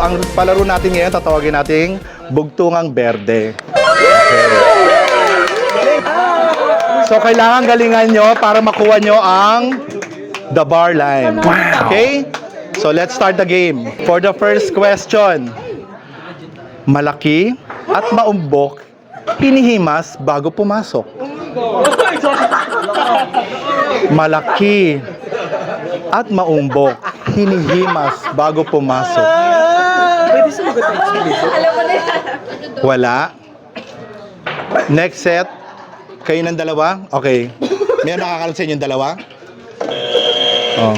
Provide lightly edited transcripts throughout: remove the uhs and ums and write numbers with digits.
ang palaro natin ngayon, tatawagin nating Bugtungang Berde. Okay. So, kailangan galingan nyo para makuha nyo ang the bar line. Okay? So, let's start the game. For the first question, malaki at maumbok, hinihimas bago pumasok. Malaki at maumbok, hinihimas bago pumasok. Wala. Next set. Kayo ng dalawa? Okay. May nakakalam sa inyo yung dalawa? Oh.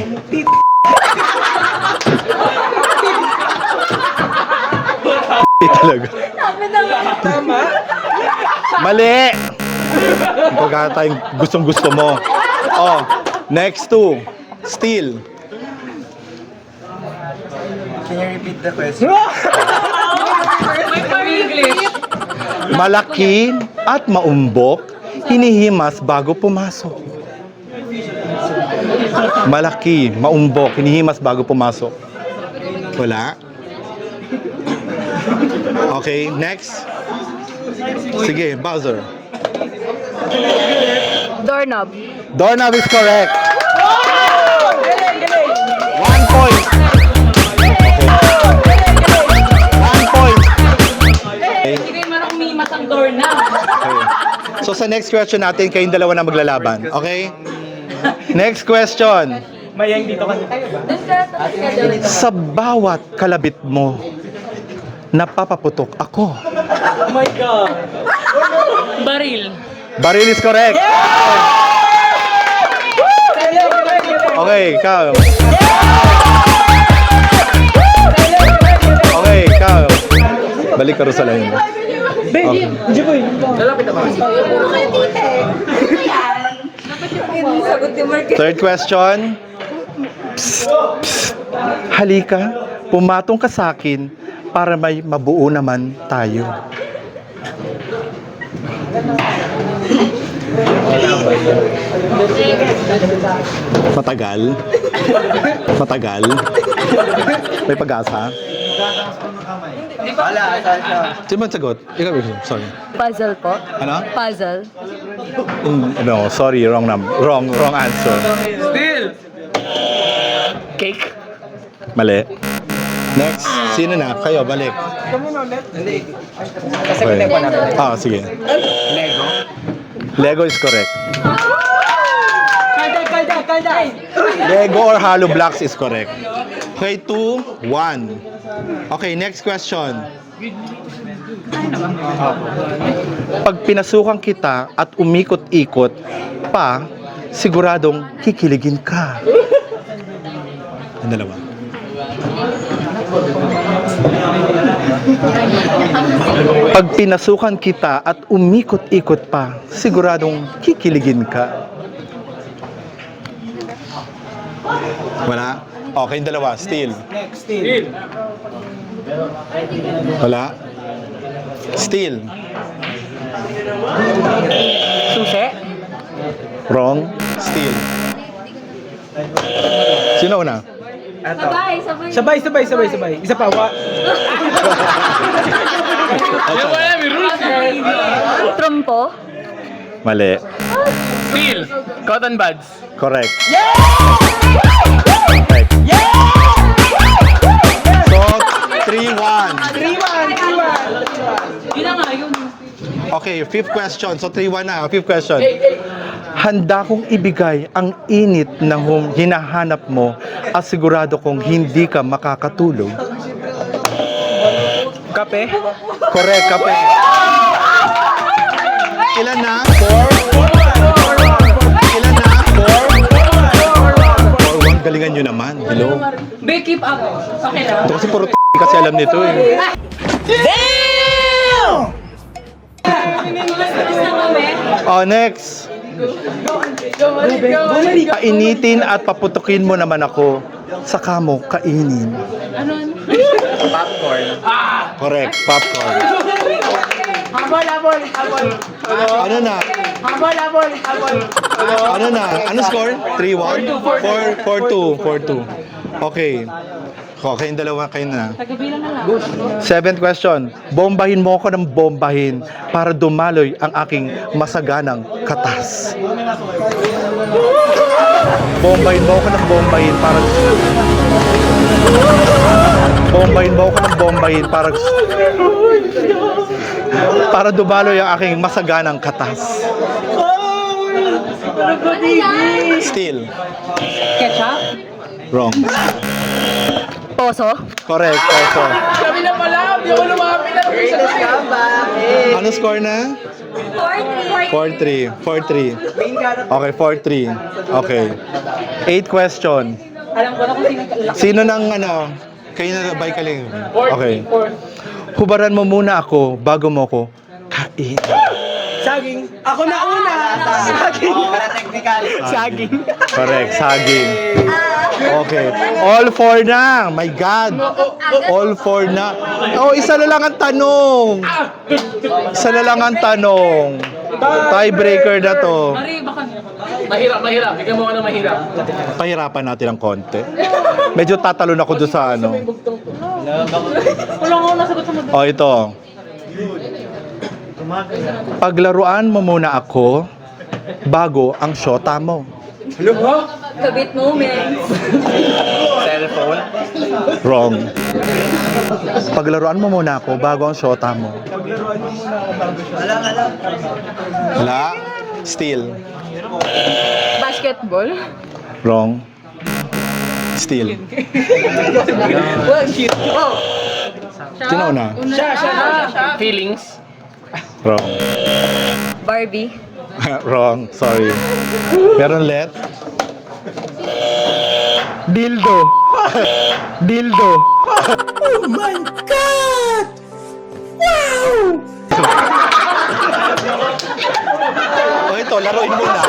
Talaga. Tama? Mali! Pagka tayong gustong-gusto mo. Oh, next two. Steal. Can you repeat the question? Malaki at maumbok, hinihimas bago pumasok. Malaki, maumbok, hinihimas bago pumasok. Wala. Okay, next. Sige, buzzer. Doorknob. Doorknob is correct. 1 point. Okay. 1 point. Okay. Hindi man ako umimas ang doorknob. Okay. So sa next question natin, kayong dalawa na maglalaban. Okay? Next question. Mayang dito kasi tayo ba? Sa bawat kalabit mo, napapaputok ako. Oh my God! Baril. Baril is correct. Okay, ikaw. Okay, ikaw. Balik ka rin sa line. Okay. Jiboy! Lalapit ako. Third question. Psst, psst. Halika, pumatong ka sa akin para may mabuo naman tayo. Matagal? Matagal? May pag-asa? Wala, saan siya? Sino man sagot? Ikaw, sorry. Puzzle po. Ano? Puzzle. No, sorry, wrong answer. Still! Cake. Mali. Next, sino na? Kayo, balik. Kami na ulit? Hindi. Kasi Okay. pinagpa namin. Ah, sige. Lego? Lego is correct. Kalda! Lego or hollow blocks is correct. Okay, 2, 1. Okay, next question. Pag pinasukan kita at umikot-ikot pa, siguradong kikiligin ka. Ang dalawa. Pag pinasukan kita at umikot-ikot pa, siguradong kikiligin ka. Wala? Okay, yung dalawa. Steal. Next, still. Wala? Steal. Susi. Wrong. Steal. Sino una? Ato. Sabay. Isa pa, Trompo. Mali. Steel. Cotton buds. Correct. Correct. So, 3-1. 3-1. Yun na nga yun. Okay, fifth question. So, 3-1 na. Fifth question. Handa kong ibigay ang init ng hinahanap mo at sigurado kong hindi ka makakatulog. Kape? Correct, kape. Ilan na? 4? Ilan na? 4? 4-1. Galingan nyo naman. Hello? Be, keep up. Okay lang. Ito kasi puro kasi alam nito eh. Oh, next. Painitin at paputukin mo naman ako. Saka mo kainin. Popcorn. Correct, popcorn. Habol. Ano na? Habol. Ano na? Ano score? 3-1? 4-2. 4-2. Okay. Okay, yung dalawa kayo na. Tagabilan na lang. 7th question. Bombahin mo ako ng bombahin para dumaloy ang aking masaganang katas. Bombahin mo ako ng bombahin para... Bombahin mo ako ng bombahin para dumaloy ang aking masaganang katas. Still. Ketchup? Wrong. Poso? Correct. Also. Kami na pala, hindi ako lumapit na Ano score na? 4-3. 4-3. Okay, 4-3. Okay. 8th question. Alam ko na kung sino. Sino nang ano? Kayo na bay kaling. Okay. Hubaran mo muna ako bago mo ako kain. Saging. Ako na una. Saging. Saging. Correct, saging. Okay. All four na. My God. All four na. Oh, isa na lang ang tanong. Isa na lang ang tanong. Tiebreaker na to. Mari, baka Mahirap. Bigyan mo ako ng mahirap. Pahirapan natin ng konti. Medyo tatalon ako doon sa ano. wala nga nasagot sa Oh, ito. Paglaruan mo muna ako bago ang shota mo. Kabit moments. Cellphone. Wrong. Paglaruan mo muna ako bago ang shota mo. Wala. Still. Basketball? Wrong. Still. Sino una? Siya. Feelings. Wrong. Barbie? Wrong. Sorry. Meron let? Dildo. Dildo. Oh my God! Wow! Oh, ito, laruin mo na.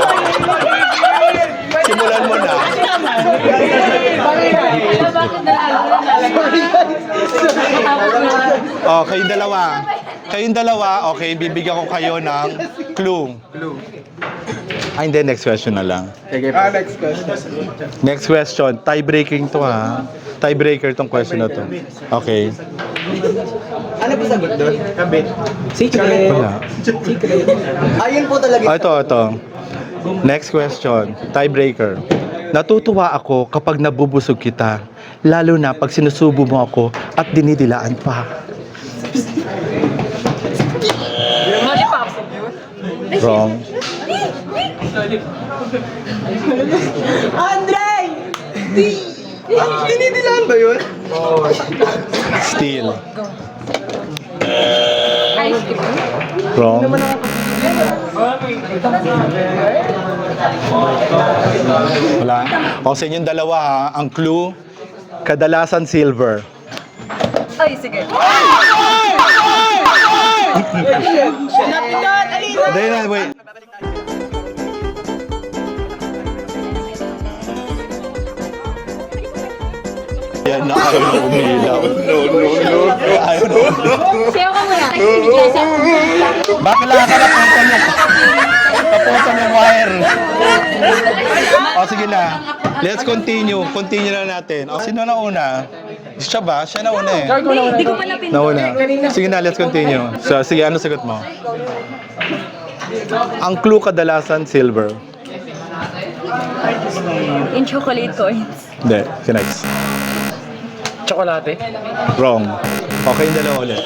Simulan mo na. Bakit Oh, kayong dalawa, okay, bibigyan ko kayo ng clue. Ay, hindi, next question na lang. Next question. Next question, tie-breaking to ha. Tiebreaker tong question na to. Okay. Ano ba sagot doon? Kabit. Secret. Wala. Secret. Ayun po talaga. Oh, ito. Next question, tiebreaker. Natutuwa ako kapag nabubusog kita, lalo na pag sinusubo mo ako at dinidilaan pa. Lollipop? Wrong. Andre! Dinidilaan ba yun? Still. Ice cream? Wrong. Wala. O sa inyong dalawa ha, ang clue, kadalasan silver. Ay, sige. Hindi na, wait. Yan na, ayaw na umilaw. No. Ayaw na umilaw. Sayo ka muna. Bakla ka na, kaputol yung wire. O sige na, let's continue. Continue na natin. O sino na una? Siya ba? Siya na una eh. Hindi ko pa napindot. Nauna. Sige na, let's continue. So, sige, ano sagot mo? Ang clue kadalasan, silver. In chocolate coins. Hindi, okay, next. Chocolate. Wrong. Okay, yung dalawa ulit.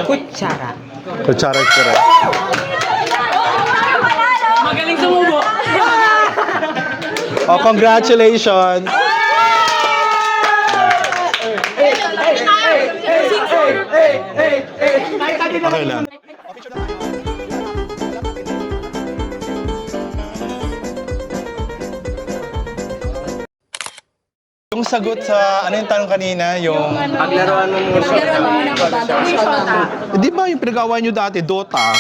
Kutsara. Kutsara is correct. Magaling sumubo. Oh, congratulations! Okay lang. Yung sagot sa, ano yung tanong kanina? Yung, Paglaruan mo muna. Pero ano na ba? di ba yung pinag-awayan nyo dati, Dota?